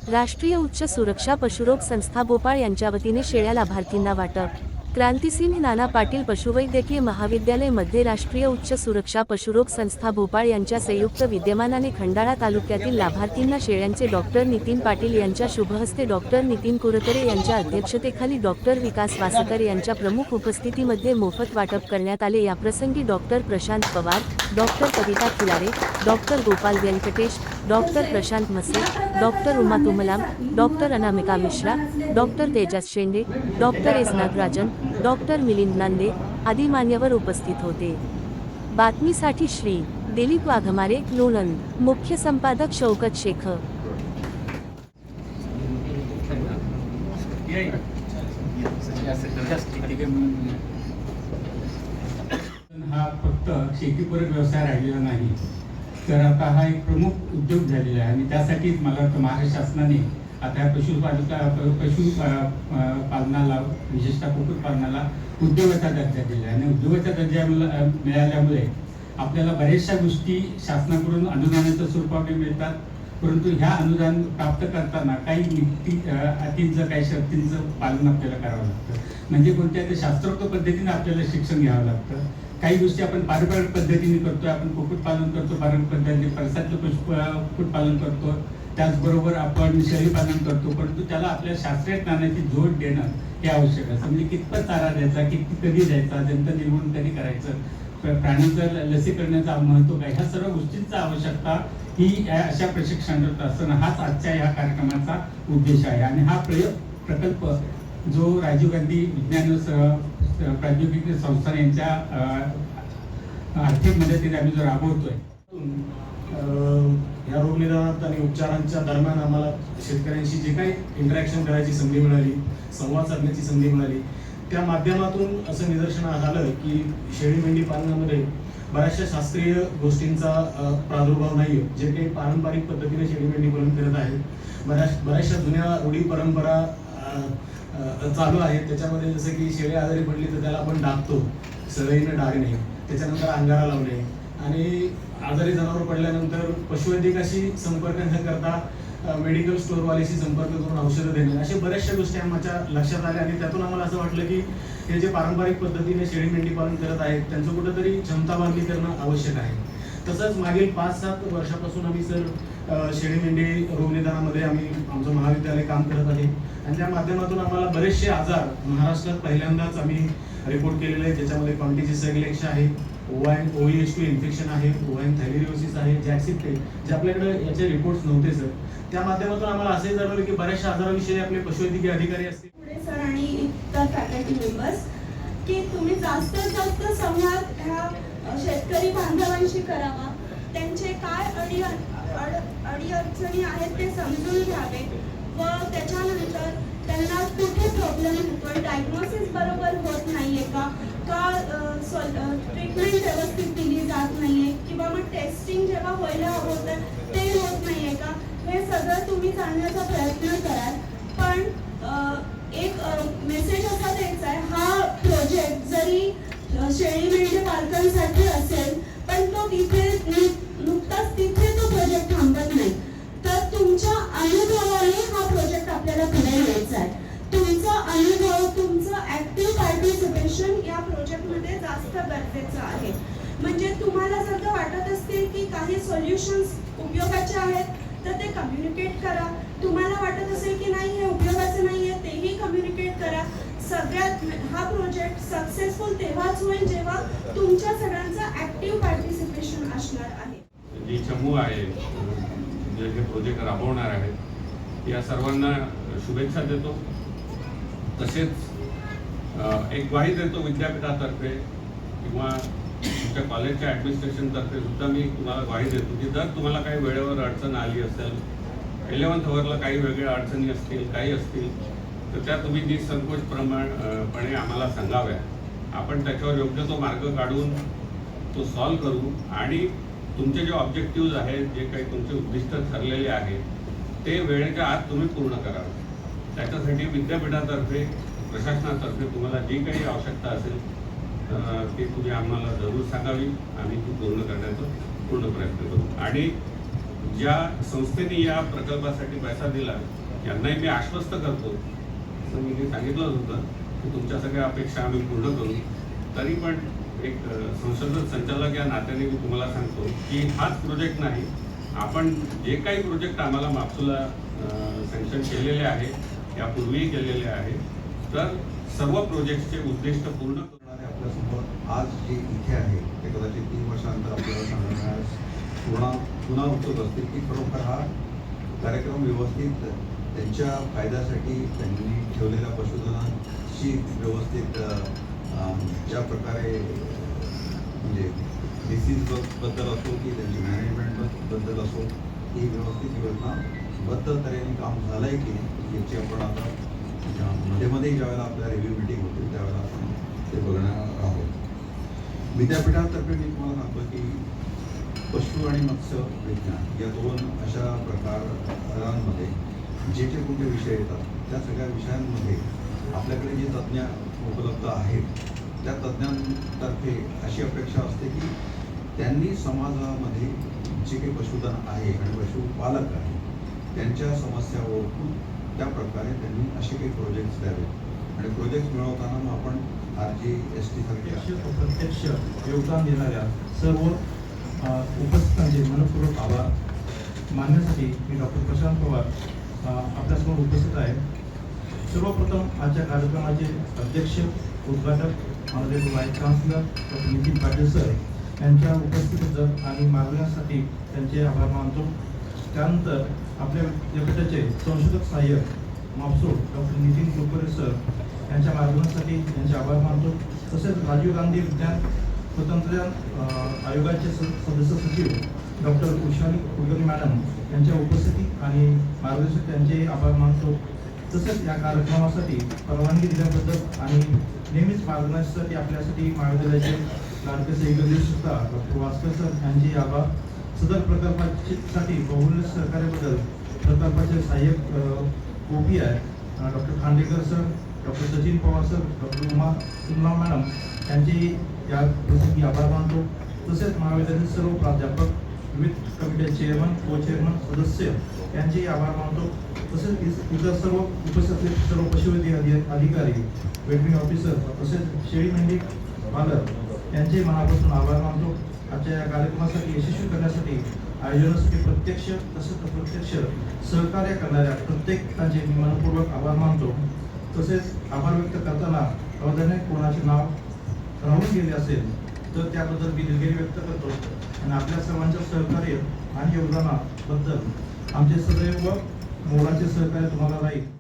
राष्ट्रीय उच्च सुरक्षा पशुरोग संस्था भोपाळ यांच्या वतीने शेळ्या लाभार्थींना वाटप। क्रांतिसिंह नाना पाटील पशुवैद्यकीय महाविद्यालय मध्ये राष्ट्रीय उच्च सुरक्षा पशुरोग संस्था भोपाळ यांच्या संयुक्त विद्यमानाने खंडाळा तालुक्यातील लाभार्थींना शेळ्यांचे डॉक्टर नितीन पाटील यांच्या शुभहस्ते डॉक्टर नितीन कुरकरे यांच्या अध्यक्षतेखाली डॉक्टर विकास वासकर यांच्या प्रमुख उपस्थितीमध्ये मोफत वाटप करण्यात आले। याप्रसंगी doctor Prashant Pawar, doctor Kavita Khilare, doctor Gopal Venkatesh, doctor Prashant Mase, doctor Uma Tumlam, doctor Anamika Mishra, doctor Tejas Shende, doctor S Nagarajan, doctor Milind Nande आदी मान्यवर उपस्थित होते। बातमीसाठी श्री दिलीप वाघमारे, लोणंद। मुख्य संपादक शौकत शेख। हा फक्त शेतीपूरक व्यवसाय राहिलेला नाही, तर आता हा एक प्रमुख उद्योग झालेला आहे आणि त्यासाठीच मला वाटतं महाराष्ट्र शासनाने आता पालनाला, विशेषतः कुक्कुटपालनाला उद्योगाचा दर्जा दिला आहे आणि उद्योगाचा दर्जा मिळाल्यामुळे आपल्याला बऱ्याचशा गोष्टी शासनाकडून अनुदानाच्या स्वरूपाने मिळतात, परंतु ह्या अनुदान प्राप्त करताना काही अटींचं, काही शर्तींचं पालन आपल्याला करावं लागतं। म्हणजे कोणत्या ते शास्त्रोक्त पद्धतीने आपल्याला शिक्षण घ्यावं लागतं। काही गोष्टी आपण पारंपरिक पद्धतीने करतोय, आपण कुक्कुटपालन करतो पारंपरिक पद्धतीने, परसातलं कुक्कुटपालन करतो, त्याचबरोबर आपण शेळी पालन करतो, परंतु त्याला आपल्या शास्त्रीय ज्ञानाची जोड देणं हे आवश्यक असतं। म्हणजे कितपत चारा द्यायचा, किती कधी द्यायचा, जंत निर्मूलन कधी करायचं, प्राण्यांचं लसीकरणाचं महत्त्व काय, ह्या सर्व गोष्टींची आवश्यकता ही अशा प्रशिक्षणात असताना हाच आजच्या ह्या कार्यक्रमाचा उद्देश आहे। आणि हा प्रकल्प जो राजीव गांधी विज्ञान प्रौद्योगिकी संस्थान यांच्या आर्थिक मदतीने आम्ही जो राबवतोय, या रोग निदानात आणि उपचारांच्या दरम्यान आम्हाला शेतकऱ्यांशी जे काही इंटरॅक्शन करायची संधी मिळाली, संवाद साधण्याची संधी मिळाली, त्या माध्यमातून असं निदर्शनास आलं की शेळी मेंढी पालनामध्ये बऱ्याचशा शास्त्रीय गोष्टींचा प्रादुर्भाव नाही, जे काही पारंपरिक पद्धतीने शेळी मेंढी पालन करत आहेत। बऱ्याचशा जुन्या रूढी परंपरा चालू आहेत, त्याच्यामध्ये जसं की शेळी आजारी पडली तर त्याला आपण डाकतो, सळईने डागणे, त्याच्यानंतर अंगारा लावणे आणि आजारी जनावर पडल्यानंतर पशुवैद्यकाशी संपर्क न करता मेडिकल स्टोअरवाल्याशी संपर्क करून औषधं देणे, अशा बऱ्याचशा गोष्टी आमच्या लक्षात आल्या आणि त्यातून आम्हाला असं वाटलं की हे जे पारंपरिक पद्धतीने शेळी मेंढी पालन करत आहेत त्यांचं कुठंतरी क्षमताबांधणी करणं आवश्यक आहे। तसंच मागील 5-7 वर्षापासून आम्ही शेळी मेंढी रोग निदानामध्ये आम्ही आमचं महाविद्यालय काम करत आहे आणि त्या माध्यमातून आम्हाला बरेचसे आजार महाराष्ट्रात पहिल्यांदाच आम्ही रिपोर्ट केलेले आहेत, ज्याच्यामध्ये कॉन्टिजिसेग्लेक्शा आहे, OEH2 इन्फेक्शन आहे, ओवाइन थायलिरिओसिस आहे, जॅक्सिप्टे, जे आपल्याकडे याचे रिपोर्ट्स नव्हते सर। त्या माध्यमातून आम्हाला असे जाणवले की बऱ्याचशा आजाराविषयी आपले पशुवैद्यकीय अधिकारी असतील पुढे सर आणि इतर फॅकल्टी मेंबर्स की तुम्ही जास्तीत जास्त संवाद ह्या शेतकरी बांधवांशी करावा, त्यांचे काय अडीअडचणी आहेत ते समजून घ्यावे व त्याच्यानंतर त्यांना कुठे प्रॉब्लेम होतोय, डायग्नोसिस बरोबर होत नाहीये का ट्रीटमेंट व्यवस्थित दिली जात नाहीये किंवा मग टेस्टिंग जेव्हा व्हायला होतं ते होत नाहीये का, हे सगळं तुम्ही जाणण्याचा प्रयत्न कराल। पण एक मेसेज असा द्यायचा आहे, हा प्रोजेक्ट जरी शेळी मेंढी पालकांसाठी असेल पण तो तिथे नुकताच तिथे तो प्रोजेक्ट थांबत नाही, तर तुमच्या अनुभवाने हा प्रोजेक्ट आपल्याला पुढे न्यायचा आहे। तुमचा अनुभव, तुमचं ऍक्टिव्ह पार्टिसिपेशन या प्रोजेक्टमध्ये जास्त गरजेचं आहे। म्हणजे तुम्हाला जर का वाटत असतील की काही सोल्युशन्स उपयोगाचे आहेत तर ते कम्युनिकेट करा, तुम्हाला वाटत असेल की नाही हे उपयोगाचे नाहीये तेही कम्युनिकेट करा। सगळ्यात हा प्रोजेक्ट सक्सेसफुल तेव्हाच होईल जेव्हा तुमच्या सगळ्यांचं ऍक्टिव्ह पार्टिसिपेशन असणार आहे। जी समूह आहे जे हे प्रोजेक्ट राबवणार आहेत या सर्वांना शुभेच्छा देतो, तसेच एक ग्वाही देतो विद्यापीठातर्फे किंवा तुमच्या कॉलेजच्या ॲडमिनिस्ट्रेशनतर्फे सुद्धा मी तुम्हाला ग्वाही देतो की जर तुम्हाला काही वेळेवर अडचण आली असेल, 11th अवरला काही वेगळ्या अडचणी असतील, काही असतील, तर त्या तुम्ही निसंकोचपणे आम्हाला सांगाव्या, आपण त्याच्यावर योग्य तो मार्ग काढून तो सॉल्व्ह करू आणि तुमचे जे ऑब्जेक्टिव्ज आहेत, जे काही तुमचे उद्दिष्ट ठरलेले आहेत ते वेळेच्या आत तुम्ही पूर्ण करावे। त्याच्यासाठी विद्यापीठातर्फे, प्रशासनातर्फे तुम्हाला जी काही आवश्यकता असेल ती तुम्ही आम्हाला जरूर सांगावी, आम्ही ती पूर्ण करण्याचा पूर्ण प्रयत्न करू। आणि ज्या संस्थेने या प्रकल्पासाठी पैसा दिला यांनाही मी आश्वस्त करतो, असं मी सांगितलंच होतं की तुमच्या सगळ्या अपेक्षा आम्ही पूर्ण करू. तरी पण एक संशोधन संचालक या नात्याने मी तुम्हाला सांगतो की हाच प्रोजेक्ट नाही, आपण जे काही प्रोजेक्ट आम्हाला म्हापसूला सँक्शन केलेले आहे, यापूर्वीही केलेले आहे, तर सर्व प्रोजेक्टचे उद्दिष्ट पूर्ण करणारे आपल्यासमोर आज जे इथे आहे ते कदाचित 3 वर्षानंतर आपल्याला सांगण्यास पुन्हा उत्सुक असतील की खरोखर हा कार्यक्रम व्यवस्थित त्यांच्या फायद्यासाठी त्यांनी ठेवलेल्या पशुधनाची व्यवस्थित ज्या प्रकारे म्हणजे डिसीजबद्दल असो की त्यांची मॅनेजमेंटबद्दल असो, ही व्यवस्थित योजनाबद्ध तऱ्हेने काम झालं आहे की नाही याची आपण आता मध्ये ज्यावेळेला आपल्या रिव्ह्यू मिटिंग होतील त्यावेळेला आपण ते बघणार आहोत. विद्यापीठातर्फे मी तुम्हाला सांगतो की पशु आणि मत्स्य विज्ञान या 2 अशा प्रकारांमध्ये जे कोणते विषय येतात त्या सगळ्या विषयांमध्ये आपल्याकडे जे तज्ज्ञ उपलब्ध आहेत त्या तज्ज्ञांतर्फे अशी अपेक्षा असते की त्यांनी समाजामध्ये जे काही पशुधन आहे आणि पशुपालक आहे त्यांच्या समस्या ओळखून त्या प्रकारे त्यांनी असे काही प्रोजेक्ट्स द्यावे आणि प्रोजेक्ट मिळवताना मग आपण RGST सारख्या प्रत्यक्ष योगदान देणाऱ्या सर्व उपस्थितांचे मनपूर्वक आभार मानण्यासाठी मी डॉक्टर प्रशांत पवार आपल्यासमोर उपस्थित आहे. सर्वप्रथम आजच्या कार्यक्रमाचे अध्यक्ष उद्घाटक honourable vice chancellor doctor Nitin Patil sir यांच्या उपस्थितीबद्दल आणि मार्गदर्शनासाठी त्यांचे आभार मानतो. त्यानंतर आपल्या विद्यापीठाचे संशोधक सहाय्यक म्हापसूळ डॉक्टर नितीन कुलकर्णी सर यांच्या मार्गदर्शनासाठी त्यांचे आभार मानतो. तसेच राजीव गांधी विज्ञान स्वतंत्र आयोगाचे सदस्य सचिव डॉक्टर उषाली कुलकर्णी मॅडम यांच्या उपस्थिती आणि मार्गदर्शक त्यांचे आभार मानतो. तसेच या कार्यक्रमासाठी परवानगी दिल्याबद्दल आणि नेहमीच मार्गदर्शनासाठी आपल्यासाठी महाविद्यालयाचे लाडके सहयोगी सुद्धा डॉक्टर वास्कर सर यांचे आभार. सदर प्रकल्पासाठी बहुमूल्य सहकार्याबद्दल प्रकल्पाचे सहाय्यक OP आहे doctor Khandekar sir, doctor Sachin Pawar sir, doctor Uma madam यांचे या प्रसंगी आभार मानतो. तसेच महाविद्यालयातील सर्व प्राध्यापक, विविध कमिटी चेअरमन, को चेअरमन, सदस्य यांचेही आभार मानतो. तसेच इतर सर्व उपस्थित सर्व पशुवैद्यकीय अधिकारी, वेटरनरी ऑफिसर तसेच शेळी मेंढी पालक यांचे मनापासून आभार मानतो. आजच्या या कार्यक्रमासाठी यशस्वी करण्यासाठी आयोजनासाठी प्रत्यक्ष तसेच अप्रत्यक्ष सहकार्य करणाऱ्या प्रत्येकाचे मी मनपूर्वक आभार मानतो. तसेच आभार व्यक्त करताना अवधाने कोणाचे नाव राहून गेले असेल तर त्याबद्दल मी दिलगिरी व्यक्त करतो आणि आपल्या सर्वांच्या सहकार्य आणि योगदानाबद्दल आमचे सदैव मोलाचे सहकार्य तुम्हाला राहील.